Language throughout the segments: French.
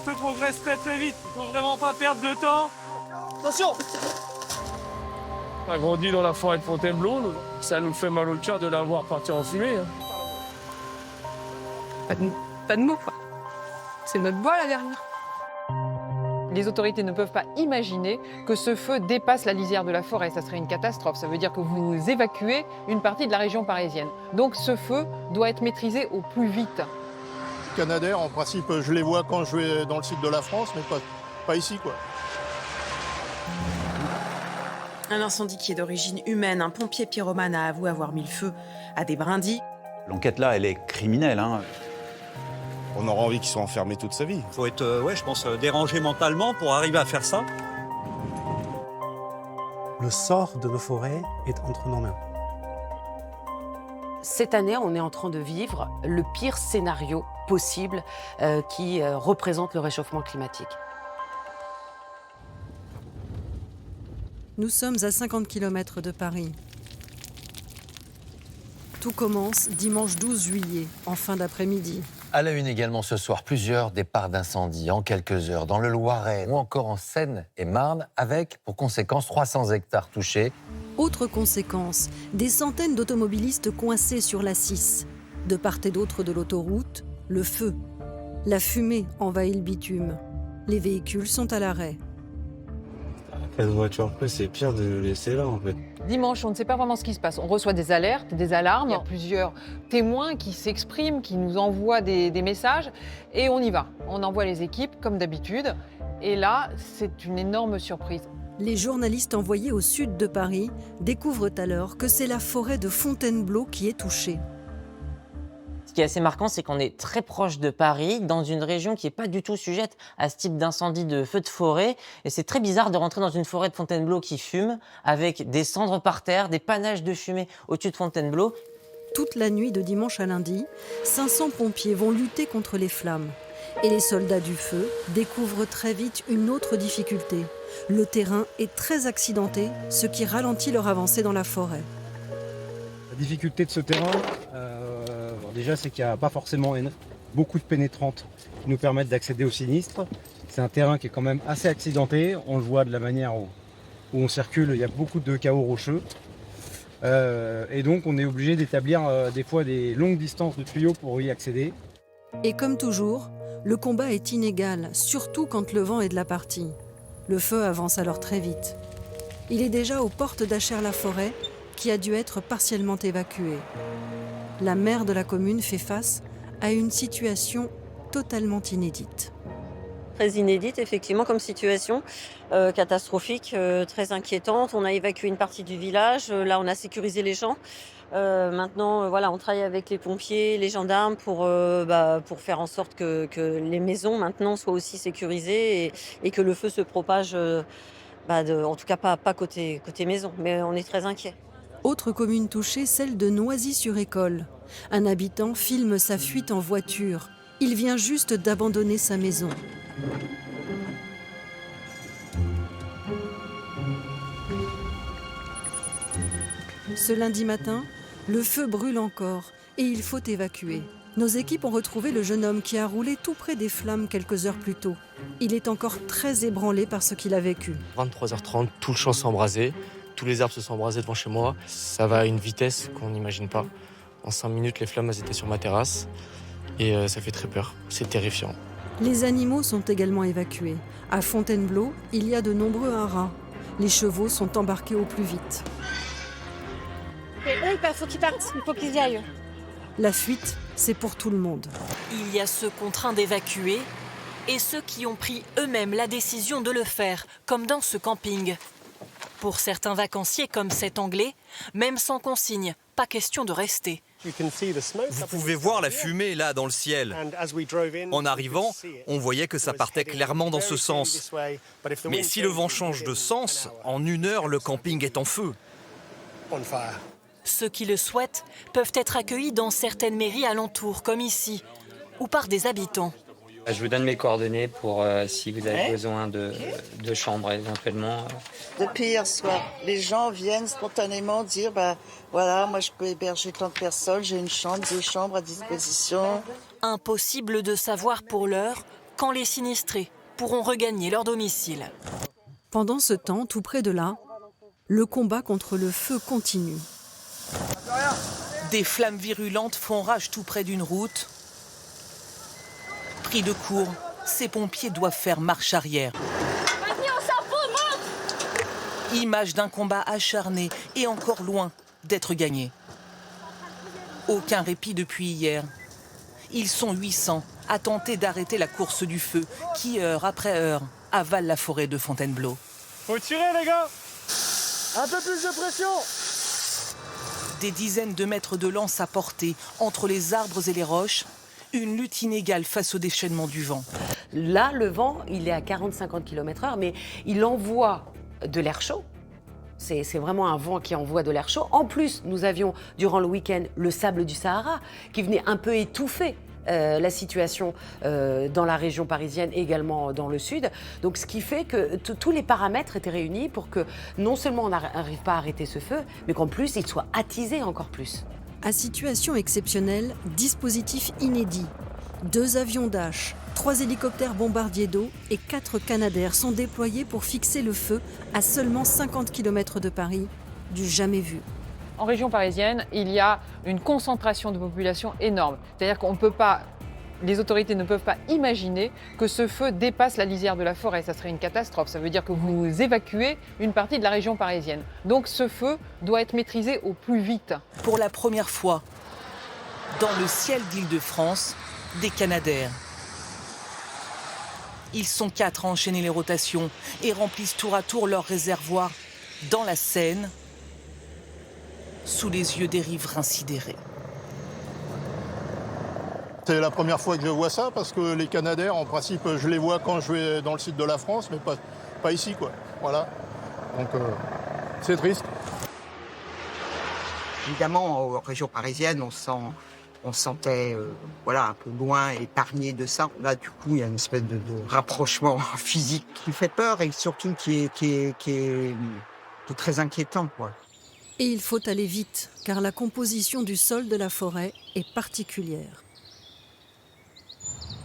feu progresse très très vite. Il faut vraiment pas perdre de temps. Attention! On a grandi dans la forêt de Fontainebleau. Ça nous fait mal au cœur de la voir partir en fumée. Pas de mots, quoi. C'est notre bois, là, derrière. Les autorités ne peuvent pas imaginer que ce feu dépasse la lisière de la forêt. Ça serait une catastrophe. Ça veut dire que vous évacuez une partie de la région parisienne. Donc ce feu doit être maîtrisé au plus vite. Les Canadair, en principe, je les vois quand je vais dans le sud de la France, mais pas ici, quoi. Un incendie qui est d'origine humaine. Un pompier pyromane a avoué avoir mis le feu à des brindilles. L'enquête là, elle est criminelle, hein. On aura envie qu'ils soient enfermés toute sa vie. Il faut être, je pense, dérangé mentalement pour arriver à faire ça. Le sort de nos forêts est entre nos mains. Cette année, on est en train de vivre le pire scénario possible qui représente le réchauffement climatique. Nous sommes à 50 km de Paris. Tout commence dimanche 12 juillet, en fin d'après-midi. À la une également ce soir, plusieurs départs d'incendie en quelques heures dans le Loiret ou encore en Seine-et-Marne, avec pour conséquence 300 hectares touchés. Autre conséquence, des centaines d'automobilistes coincés sur la 6. De part et d'autre de l'autoroute, le feu. La fumée envahit le bitume. Les véhicules sont à l'arrêt. Cette voiture, c'est pire de le laisser là, en fait. Dimanche, on ne sait pas vraiment ce qui se passe. On reçoit des alertes, des alarmes. Il y a plusieurs témoins qui s'expriment, qui nous envoient des messages. Et on y va. On envoie les équipes, comme d'habitude. Et là, c'est une énorme surprise. Les journalistes envoyés au sud de Paris découvrent alors que c'est la forêt de Fontainebleau qui est touchée. Ce qui est assez marquant, c'est qu'on est très proche de Paris, dans une région qui n'est pas du tout sujette à ce type d'incendie de feux de forêt. Et c'est très bizarre de rentrer dans une forêt de Fontainebleau qui fume, avec des cendres par terre, des panaches de fumée au-dessus de Fontainebleau. Toute la nuit de dimanche à lundi, 500 pompiers vont lutter contre les flammes. Et les soldats du feu découvrent très vite une autre difficulté. Le terrain est très accidenté, ce qui ralentit leur avancée dans la forêt. La difficulté de ce terrain, déjà, c'est qu'il n'y a pas forcément beaucoup de pénétrantes qui nous permettent d'accéder au sinistre. C'est un terrain qui est quand même assez accidenté. On le voit de la manière où on circule, il y a beaucoup de chaos rocheux. Et donc, on est obligé d'établir des fois des longues distances de tuyaux pour y accéder. Et comme toujours, le combat est inégal, surtout quand le vent est de la partie. Le feu avance alors très vite. Il est déjà aux portes d'Achères-la-Forêt, qui a dû être partiellement évacuée. La maire de la commune fait face à une situation totalement inédite. Très inédite, effectivement, comme situation, catastrophique, très inquiétante. On a évacué une partie du village, là on a sécurisé les gens. Maintenant, voilà, on travaille avec les pompiers, les gendarmes pour faire en sorte que les maisons maintenant soient aussi sécurisées et que le feu se propage, en tout cas pas côté maison, mais on est très inquiets. Autre commune touchée, celle de Noisy-sur-École. Un habitant filme sa fuite en voiture. Il vient juste d'abandonner sa maison. Ce lundi matin, le feu brûle encore et il faut évacuer. Nos équipes ont retrouvé le jeune homme qui a roulé tout près des flammes quelques heures plus tôt. Il est encore très ébranlé par ce qu'il a vécu. 23h30, tout le champ s'est embrasé. Tous les arbres se sont embrasés devant chez moi. Ça va à une vitesse qu'on n'imagine pas. En 5 minutes, les flammes étaient sur ma terrasse. Et ça fait très peur. C'est terrifiant. Les animaux sont également évacués. À Fontainebleau, il y a de nombreux haras. Les chevaux sont embarqués au plus vite. Il faut qu'ils partent, il faut qu'ils y aillent. La fuite, c'est pour tout le monde. Il y a ceux contraints d'évacuer et ceux qui ont pris eux-mêmes la décision de le faire, comme dans ce camping. Pour certains vacanciers comme cet Anglais, même sans consigne, pas question de rester. Vous pouvez voir la fumée là dans le ciel. En arrivant, on voyait que ça partait clairement dans ce sens. Mais si le vent change de sens, en 1 heure, le camping est en feu. Ceux qui le souhaitent peuvent être accueillis dans certaines mairies alentours, comme ici, ou par des habitants. Je vous donne mes coordonnées pour si vous avez besoin de chambres éventuellement. Depuis hier soir, les gens viennent spontanément dire voilà, moi je peux héberger tant de personnes, j'ai une chambre, 2 chambres à disposition. Impossible de savoir pour l'heure quand les sinistrés pourront regagner leur domicile. Pendant ce temps, tout près de là, le combat contre le feu continue. Des flammes virulentes font rage tout près d'une route. Pris de court, ces pompiers doivent faire marche arrière. Image d'un combat acharné et encore loin d'être gagné. Aucun répit depuis hier. Ils sont 800 à tenter d'arrêter la course du feu qui, heure après heure, avale la forêt de Fontainebleau. Faut tirer, les gars! Un peu plus de pression! Des dizaines de mètres de lance à portée entre les arbres et les roches. Une lutte inégale face au déchaînement du vent. Là, le vent, il est à 40-50 km/h, mais il envoie de l'air chaud. C'est vraiment un vent qui envoie de l'air chaud. En plus, nous avions, durant le week-end, le sable du Sahara qui venait un peu étouffer la situation dans la région parisienne et également dans le sud. Donc, ce qui fait que tous les paramètres étaient réunis pour que non seulement on n'arrive pas à arrêter ce feu, mais qu'en plus, il soit attisé encore plus. À situation exceptionnelle, dispositif inédit. 2 avions Dash, 3 hélicoptères bombardiers d'eau et 4 Canadair sont déployés pour fixer le feu à seulement 50 km de Paris, du jamais vu. En région parisienne, il y a une concentration de population énorme. C'est-à-dire qu'on ne peut pas, les autorités ne peuvent pas imaginer que ce feu dépasse la lisière de la forêt. Ça serait une catastrophe. Ça veut dire que vous évacuez une partie de la région parisienne. Donc ce feu doit être maîtrisé au plus vite. Pour la première fois, dans le ciel d'Île-de-France, des Canadair. Ils sont 4 à enchaîner les rotations et remplissent tour à tour leurs réservoirs dans la Seine, sous les yeux des riverains sidérés. C'est la première fois que je vois ça, parce que les Canadair, en principe, je les vois quand je vais dans le sud de la France, mais pas ici, quoi. Voilà. Donc, c'est triste. Évidemment, en région parisienne, on se sentait un peu loin, épargné de ça. Là, du coup, il y a une espèce de rapprochement physique qui fait peur et surtout qui est très inquiétant, quoi. Et il faut aller vite, car la composition du sol de la forêt est particulière.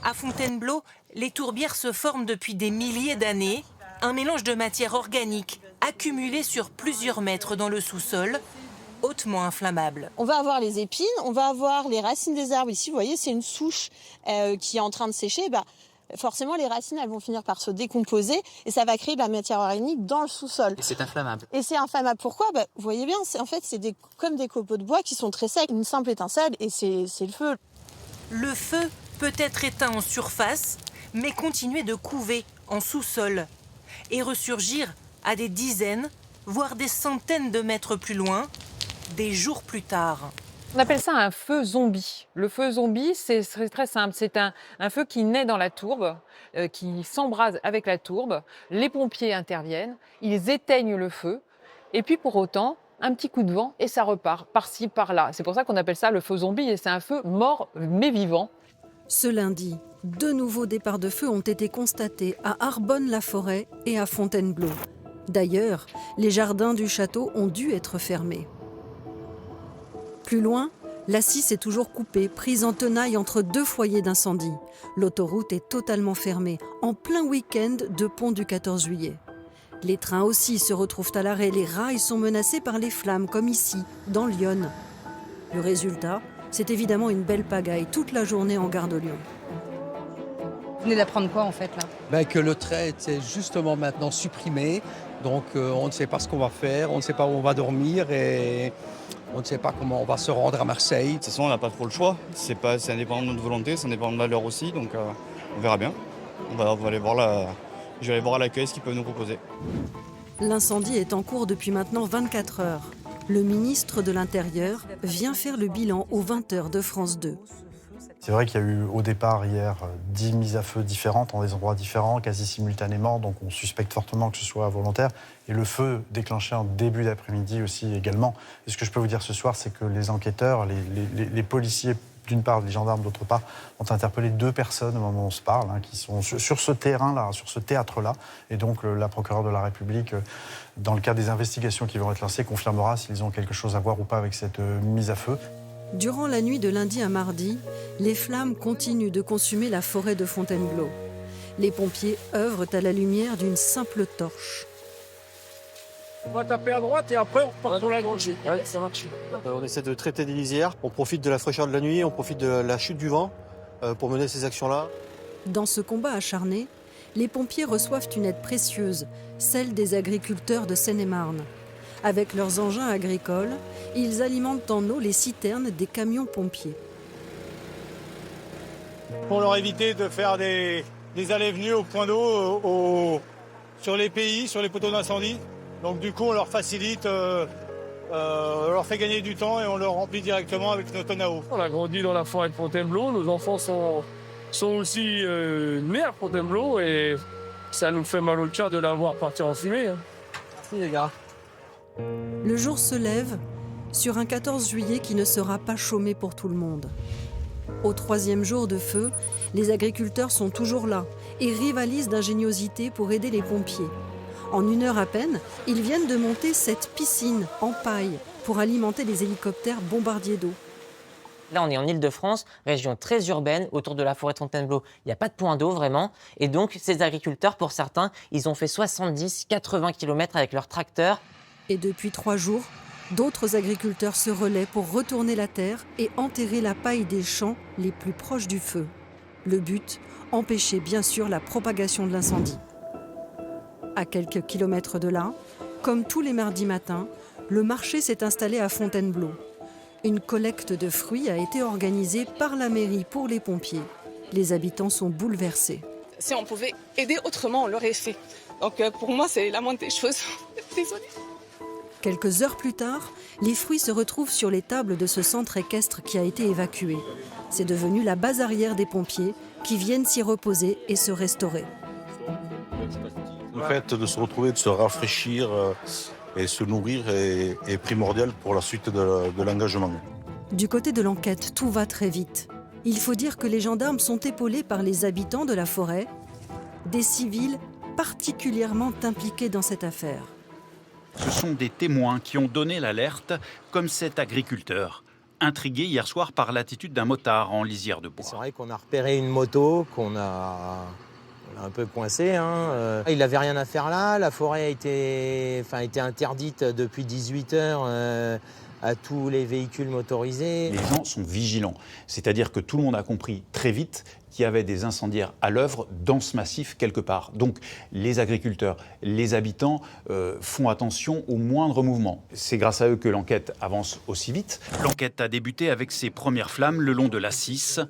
À Fontainebleau, les tourbières se forment depuis des milliers d'années. Un mélange de matière organique accumulée sur plusieurs mètres dans le sous-sol, hautement inflammable. On va avoir les épines, on va avoir les racines des arbres. Ici, vous voyez, c'est une souche qui est en train de sécher. Forcément, les racines, elles vont finir par se décomposer et ça va créer de la matière organique dans le sous-sol. Et c'est inflammable. Et c'est inflammable. Pourquoi ? Vous voyez bien, c'est comme des copeaux de bois qui sont très secs. Une simple étincelle et c'est le feu. Le feu peut être éteint en surface, mais continuer de couver en sous-sol et ressurgir à des dizaines, voire des centaines de mètres plus loin, des jours plus tard. On appelle ça un feu zombie. Le feu zombie, c'est très simple. C'est un feu qui naît dans la tourbe, qui s'embrase avec la tourbe. Les pompiers interviennent, ils éteignent le feu. Et puis pour autant, un petit coup de vent et ça repart, par-ci, par-là. C'est pour ça qu'on appelle ça le feu zombie et c'est un feu mort mais vivant. Ce lundi, 2 nouveaux départs de feu ont été constatés à Arbonne-la-Forêt et à Fontainebleau. D'ailleurs, les jardins du château ont dû être fermés. Plus loin, la 6 est toujours coupée, prise en tenaille entre 2 foyers d'incendie. L'autoroute est totalement fermée, en plein week-end de pont du 14 juillet. Les trains aussi se retrouvent à l'arrêt, les rails sont menacés par les flammes, comme ici, dans Lyon. Le résultat, c'est évidemment une belle pagaille toute la journée en gare de Lyon. Vous venez d'apprendre quoi en fait là ? Que le trait était justement maintenant supprimé, donc on ne sait pas ce qu'on va faire, on ne sait pas où on va dormir et on ne sait pas comment on va se rendre à Marseille. De toute façon, on n'a pas trop le choix, c'est indépendant de notre volonté, c'est indépendant de l'heure aussi, donc on verra bien. On va aller voir je vais aller voir à l'accueil ce qu'ils peuvent nous proposer. L'incendie est en cours depuis maintenant 24 heures. Le ministre de l'Intérieur vient faire le bilan aux 20h de France 2. C'est vrai qu'il y a eu au départ hier 10 mises à feu différentes dans des endroits différents, quasi simultanément, donc on suspecte fortement que ce soit volontaire. Et le feu déclenché en début d'après-midi aussi également. Et ce que je peux vous dire ce soir, c'est que les enquêteurs, les policiers, d'une part, les gendarmes d'autre part, ont interpellé 2 personnes au moment où on se parle, qui sont sur ce terrain-là, sur ce théâtre-là. Et donc la procureure de la République, dans le cadre des investigations qui vont être lancées, confirmera s'ils ont quelque chose à voir ou pas avec cette mise à feu. Durant la nuit de lundi à mardi, les flammes continuent de consumer la forêt de Fontainebleau. Les pompiers œuvrent à la lumière d'une simple torche. On va taper à droite et après on repart sur la gauche. Ouais, ça marche. On essaie de traiter des lisières, on profite de la fraîcheur de la nuit, on profite de la chute du vent pour mener ces actions-là. Dans ce combat acharné, les pompiers reçoivent une aide précieuse, celle des agriculteurs de Seine-et-Marne. Avec leurs engins agricoles, ils alimentent en eau les citernes des camions pompiers. Pour leur éviter de faire des allées-venues au point d'eau sur les pays, sur les poteaux d'incendie. Donc du coup, on leur facilite, on leur fait gagner du temps et on leur remplit directement avec nos tonnes à eau. On a grandi dans la forêt de Fontainebleau, nos enfants sont aussi nés à Fontainebleau et ça nous fait mal au cœur de la voir partir en fumée. Hein. Merci les gars. Le jour se lève sur un 14 juillet qui ne sera pas chômé pour tout le monde. Au 3e jour de feu, les agriculteurs sont toujours là et rivalisent d'ingéniosité pour aider les pompiers. En 1 heure à peine, ils viennent de monter cette piscine en paille pour alimenter les hélicoptères bombardiers d'eau. Là, on est en Île-de-France, région très urbaine, autour de la forêt de Fontainebleau. Il n'y a pas de point d'eau, vraiment. Et donc, ces agriculteurs, pour certains, ils ont fait 70-80 km avec leurs tracteurs. Et depuis 3 jours, d'autres agriculteurs se relaient pour retourner la terre et enterrer la paille des champs les plus proches du feu. Le but, empêcher bien sûr la propagation de l'incendie. À quelques kilomètres de là, comme tous les mardis matins, le marché s'est installé à Fontainebleau. Une collecte de fruits a été organisée par la mairie pour les pompiers. Les habitants sont bouleversés. Si on pouvait aider autrement, on l'aurait fait. Donc pour moi, c'est la moindre des choses. Désolée. Quelques heures plus tard, les fruits se retrouvent sur les tables de ce centre équestre qui a été évacué. C'est devenu la base arrière des pompiers qui viennent s'y reposer et se restaurer. Le fait de se retrouver, de se rafraîchir et se nourrir est primordial pour la suite de l'engagement. Du côté de l'enquête, tout va très vite. Il faut dire que les gendarmes sont épaulés par les habitants de la forêt, des civils particulièrement impliqués dans cette affaire. Ce sont des témoins qui ont donné l'alerte, comme cet agriculteur, intrigué hier soir par l'attitude d'un motard en lisière de bois. C'est vrai qu'on a repéré une moto qu'on a un peu coincé. Il n'avait rien à faire là. La forêt a été interdite depuis 18 heures à tous les véhicules motorisés. Les gens sont vigilants, c'est-à-dire que tout le monde a compris très vite qu'il y avait des incendiaires à l'œuvre dans ce massif quelque part. Donc les agriculteurs, les habitants font attention aux moindres mouvements. C'est grâce à eux que l'enquête avance aussi vite. L'enquête a débuté avec ses premières flammes le long de l'A6.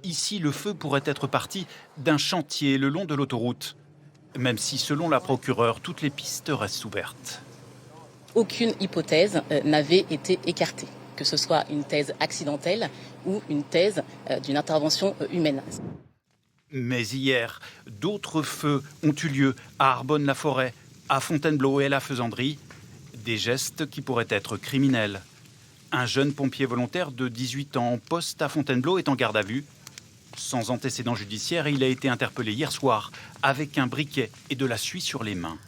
Ici, le feu pourrait être parti d'un chantier le long de l'autoroute, même si, selon la procureure, toutes les pistes restent ouvertes. Aucune hypothèse n'avait été écartée, que ce soit une thèse accidentelle ou une thèse d'une intervention humaine. Mais hier, d'autres feux ont eu lieu à Arbonne-la-Forêt, à Fontainebleau et à la Faisanderie, des gestes qui pourraient être criminels. Un jeune pompier volontaire de 18 ans en poste à Fontainebleau est en garde à vue. Sans antécédent judiciaire, il a été interpellé hier soir avec un briquet et de la suie sur les mains.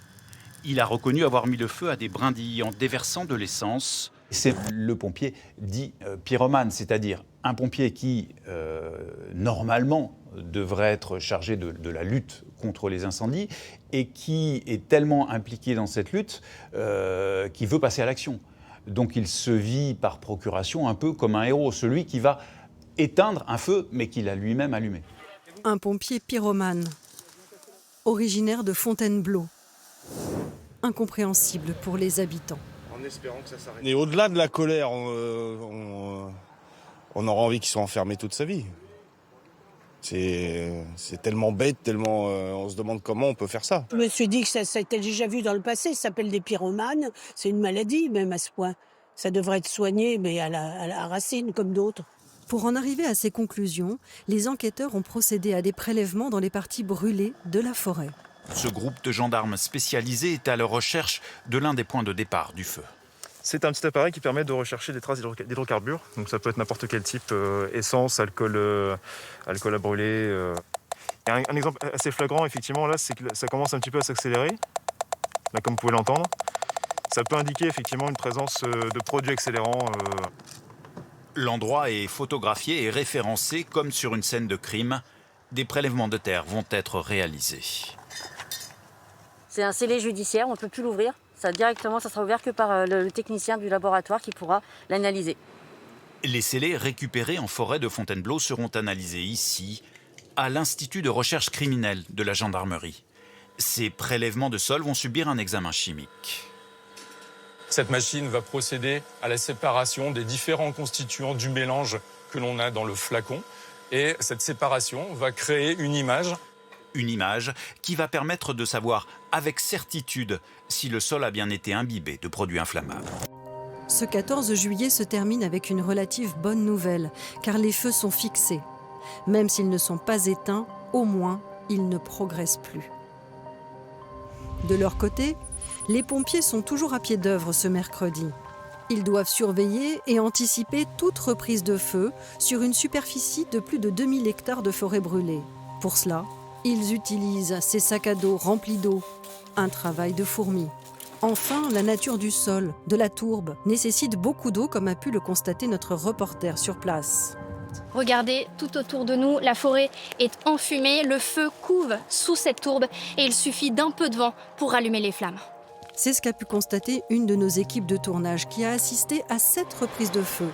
Il a reconnu avoir mis le feu à des brindilles en déversant de l'essence. C'est le pompier dit pyromane, c'est-à-dire un pompier qui, normalement, devrait être chargé de la lutte contre les incendies et qui est tellement impliqué dans cette lutte qu'il veut passer à l'action. Donc il se vit par procuration un peu comme un héros, celui qui va éteindre un feu, mais qu'il a lui-même allumé. Un pompier pyromane, originaire de Fontainebleau. Incompréhensible pour les habitants. En espérant que ça s'arrête. Et au-delà de la colère, on aura envie qu'il soit enfermé toute sa vie. C'est tellement bête, tellement on se demande comment on peut faire ça. Je me suis dit que ça a été déjà vu dans le passé, ça s'appelle des pyromanes. C'est une maladie même à ce point. Ça devrait être soigné, mais à la racine comme d'autres. Pour en arriver à ces conclusions, les enquêteurs ont procédé à des prélèvements dans les parties brûlées de la forêt. Ce groupe de gendarmes spécialisés est à la recherche de l'un des points de départ du feu. C'est un petit appareil qui permet de rechercher des traces d'hydrocarbures. Donc ça peut être n'importe quel type, essence, alcool à brûler. Un exemple assez flagrant, effectivement, là, c'est que ça commence un petit peu à s'accélérer. Là, comme vous pouvez l'entendre. Ça peut indiquer effectivement une présence de produits accélérants. L'endroit est photographié et référencé comme sur une scène de crime. des prélèvements de terre vont être réalisés. C'est un scellé judiciaire, on ne peut plus l'ouvrir. Ça sera ouvert que par le technicien du laboratoire qui pourra l'analyser. Les scellés récupérés en forêt de Fontainebleau seront analysés ici, à l'Institut de recherche criminelle de la gendarmerie. Ces prélèvements de sol vont subir un examen chimique. Cette machine va procéder à la séparation des différents constituants du mélange que l'on a dans le flacon. Et cette séparation va créer une image. Une image qui va permettre de savoir avec certitude si le sol a bien été imbibé de produits inflammables. Ce 14 juillet se termine avec une relative bonne nouvelle, car les feux sont fixés. Même s'ils ne sont pas éteints, au moins, ils ne progressent plus. De leur côté, les pompiers sont toujours à pied d'œuvre ce mercredi. Ils doivent surveiller et anticiper toute reprise de feu sur une superficie de plus de 2000 hectares de forêt brûlée. Pour cela, ils utilisent ces sacs à dos remplis d'eau. Un travail de fourmi. Enfin, la nature du sol, de la tourbe, nécessite beaucoup d'eau comme a pu le constater notre reporter sur place. Regardez, tout autour de nous, la forêt est enfumée, le feu couve sous cette tourbe et il suffit d'un peu de vent pour rallumer les flammes. C'est ce qu'a pu constater une de nos équipes de tournage qui a assisté à 7 reprises de feu.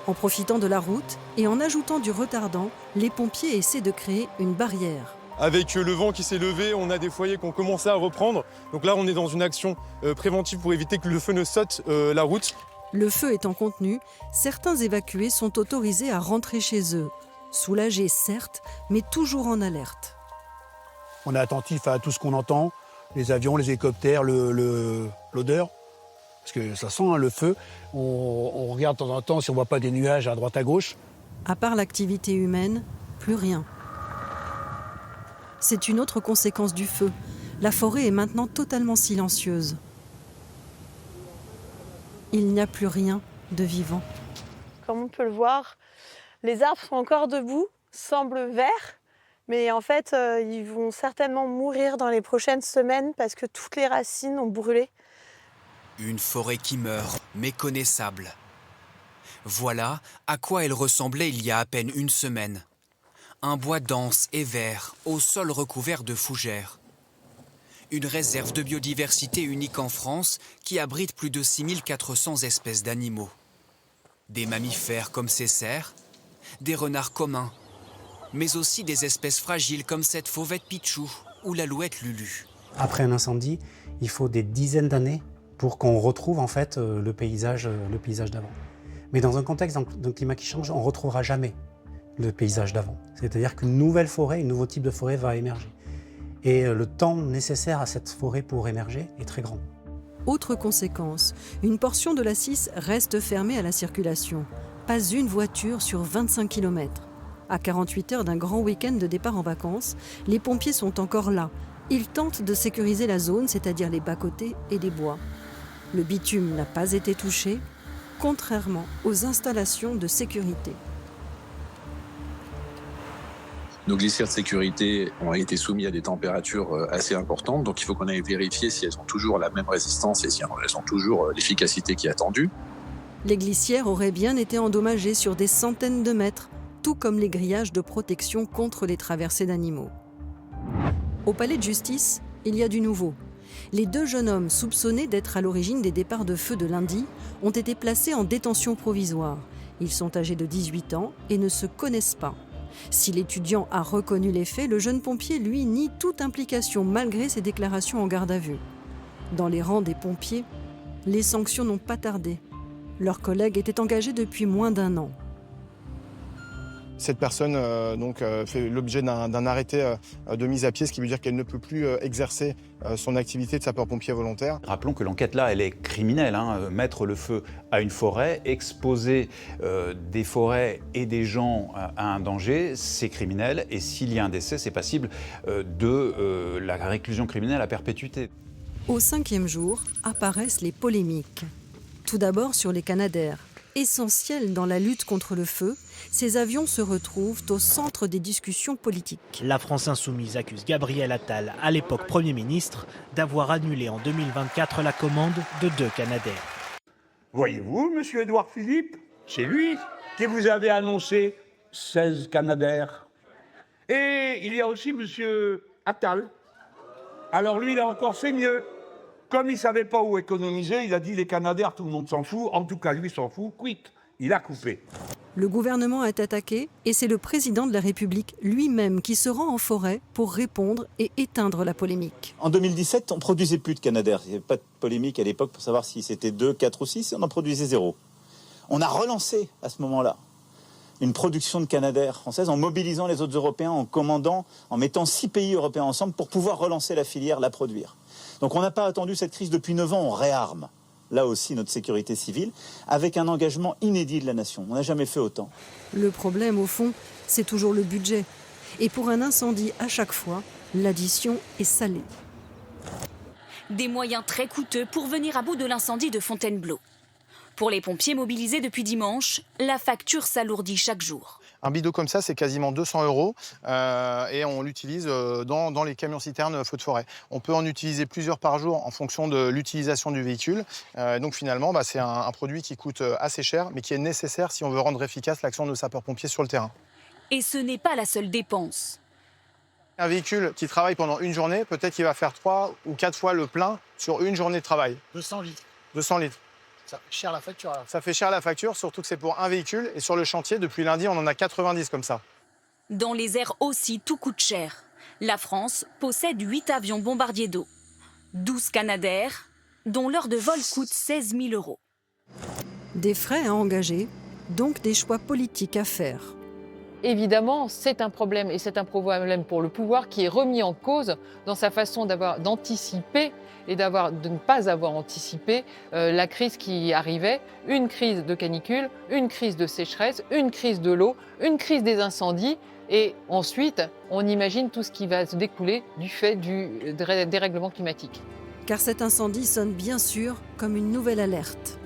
En profitant de la route et en ajoutant du retardant, les pompiers essaient de créer une barrière. Avec le vent qui s'est levé, on a des foyers qui ont commencé à reprendre. Donc là, on est dans une action préventive pour éviter que le feu ne saute la route. Le feu étant contenu, certains évacués sont autorisés à rentrer chez eux. Soulagés certes, mais toujours en alerte. On est attentif à tout ce qu'on entend, les avions, les hélicoptères, l'odeur. Parce que ça sent le feu. On regarde de temps en temps si on ne voit pas des nuages à droite à gauche. À part l'activité humaine, plus rien. C'est une autre conséquence du feu. La forêt est maintenant totalement silencieuse. Il n'y a plus rien de vivant. Comme on peut le voir, les arbres sont encore debout, semblent verts, mais en fait, ils vont certainement mourir dans les prochaines semaines parce que toutes les racines ont brûlé. Une forêt qui meurt, méconnaissable. Voilà à quoi elle ressemblait il y a à peine une semaine. Un bois dense et vert, au sol recouvert de fougères. Une réserve de biodiversité unique en France qui abrite plus de 6400 espèces d'animaux. Des mammifères comme ces cerfs, des renards communs, mais aussi des espèces fragiles comme cette fauvette Pichou ou l'alouette Lulu. Après un incendie, il faut des dizaines d'années pour qu'on retrouve en fait le paysage d'avant. Mais dans un contexte d'un climat qui change, on ne retrouvera jamais le paysage d'avant. C'est-à-dire qu'une nouvelle forêt, un nouveau type de forêt va émerger. Et le temps nécessaire à cette forêt pour émerger est très grand. Autre conséquence, une portion de la 6 reste fermée à la circulation. Pas une voiture sur 25 km. À 48 heures d'un grand week-end de départ en vacances, les pompiers sont encore là. Ils tentent de sécuriser la zone, c'est-à-dire les bas-côtés et les bois. Le bitume n'a pas été touché, contrairement aux installations de sécurité. Nos glissières de sécurité ont été soumises à des températures assez importantes, donc il faut qu'on aille vérifier si elles ont toujours la même résistance et si elles ont toujours l'efficacité qui est attendue. Les glissières auraient bien été endommagées sur des centaines de mètres, tout comme les grillages de protection contre les traversées d'animaux. Au palais de justice, il y a du nouveau. Les 2 jeunes hommes soupçonnés d'être à l'origine des départs de feu de lundi ont été placés en détention provisoire. Ils sont âgés de 18 ans et ne se connaissent pas. Si l'étudiant a reconnu les faits, le jeune pompier, lui, nie toute implication malgré ses déclarations en garde à vue. Dans les rangs des pompiers, les sanctions n'ont pas tardé. Leurs collègues étaient engagés depuis moins d'1 an. Cette personne fait l'objet d'un arrêté de mise à pied, ce qui veut dire qu'elle ne peut plus exercer son activité de sapeur-pompier volontaire. Rappelons que l'enquête là, elle est criminelle. Mettre le feu à une forêt, exposer des forêts et des gens à un danger, c'est criminel. Et s'il y a un décès, c'est passible de la réclusion criminelle à perpétuité. Au 5e jour, apparaissent les polémiques. Tout d'abord sur les Canadair. Essentiels dans la lutte contre le feu, ces avions se retrouvent au centre des discussions politiques. La France insoumise accuse Gabriel Attal, à l'époque Premier ministre, d'avoir annulé en 2024 la commande de 2 Canadair. Voyez-vous, monsieur Édouard Philippe, c'est lui qui vous avait annoncé 16 Canadair. Et il y a aussi monsieur Attal. Alors lui, il a encore fait mieux. Comme il ne savait pas où économiser, il a dit les Canadaires, tout le monde s'en fout. En tout cas, lui s'en fout. Quitte, il a coupé. Le gouvernement est attaqué et c'est le président de la République lui-même qui se rend en forêt pour répondre et éteindre la polémique. En 2017, on ne produisait plus de Canadair. Il n'y avait pas de polémique à l'époque pour savoir si c'était 2, 4 ou 6. On en produisait 0. On a relancé à ce moment-là une production de Canadair française en mobilisant les autres Européens, en commandant, en mettant 6 pays européens ensemble pour pouvoir relancer la filière, la produire. Donc on n'a pas attendu cette crise depuis 9 ans, on réarme. Là aussi, notre sécurité civile, avec un engagement inédit de la nation. On n'a jamais fait autant. Le problème, au fond, c'est toujours le budget. Et pour un incendie, à chaque fois, l'addition est salée. Des moyens très coûteux pour venir à bout de l'incendie de Fontainebleau. Pour les pompiers mobilisés depuis dimanche, la facture s'alourdit chaque jour. Un bidon comme ça, c'est quasiment 200 € et on l'utilise dans les camions-citernes feux de forêt. On peut en utiliser plusieurs par jour en fonction de l'utilisation du véhicule. Donc finalement, c'est un produit qui coûte assez cher, mais qui est nécessaire si on veut rendre efficace l'action de nos sapeurs-pompiers sur le terrain. Et ce n'est pas la seule dépense. Un véhicule qui travaille pendant une journée, peut-être qu'il va faire 3 ou 4 fois le plein sur une journée de travail. 200 litres. 200 litres. Ça fait cher la facture alors. Ça fait cher la facture, surtout que c'est pour un véhicule. Et sur le chantier, depuis lundi, on en a 90 comme ça. Dans les airs aussi, tout coûte cher. La France possède 8 avions bombardiers d'eau, 12 Canadair, dont l'heure de vol coûte 16 000 €. Des frais à engager, donc des choix politiques à faire. Évidemment, c'est un problème, et c'est un problème pour le pouvoir qui est remis en cause dans sa façon d'anticiper et de ne pas avoir anticipé la crise qui arrivait, une crise de canicule, une crise de sécheresse, une crise de l'eau, une crise des incendies, et ensuite, on imagine tout ce qui va se découler du fait du dérèglement climatique. Car cet incendie sonne bien sûr comme une nouvelle alerte.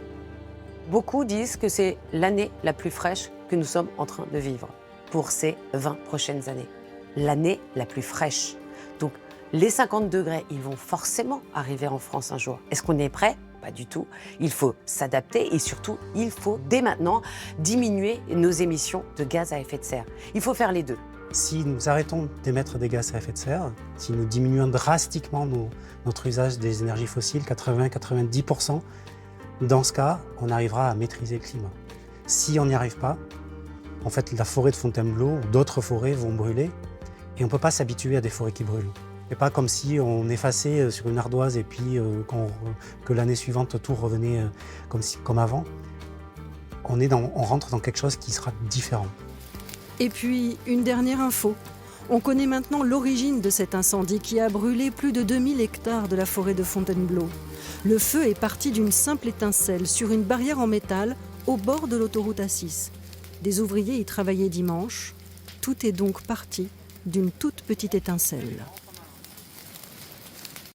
Beaucoup disent que c'est l'année la plus fraîche que nous sommes en train de vivre pour ces 20 prochaines années. L'année la plus fraîche. Donc les 50 degrés, ils vont forcément arriver en France un jour. Est-ce qu'on est prêt ? Pas du tout. Il faut s'adapter et surtout, il faut dès maintenant diminuer nos émissions de gaz à effet de serre. Il faut faire les deux. Si nous arrêtons d'émettre des gaz à effet de serre, si nous diminuons drastiquement notre usage des énergies fossiles, 80-90%, dans ce cas, on arrivera à maîtriser le climat. Si on n'y arrive pas, en fait, la forêt de Fontainebleau ou d'autres forêts vont brûler et on ne peut pas s'habituer à des forêts qui brûlent. Et pas comme si on effaçait sur une ardoise et puis que l'année suivante tout revenait comme avant. On rentre dans quelque chose qui sera différent. Et puis, une dernière info. On connaît maintenant l'origine de cet incendie qui a brûlé plus de 2000 hectares de la forêt de Fontainebleau. Le feu est parti d'une simple étincelle sur une barrière en métal au bord de l'autoroute A6. Des ouvriers y travaillaient dimanche. Tout est donc parti d'une toute petite étincelle.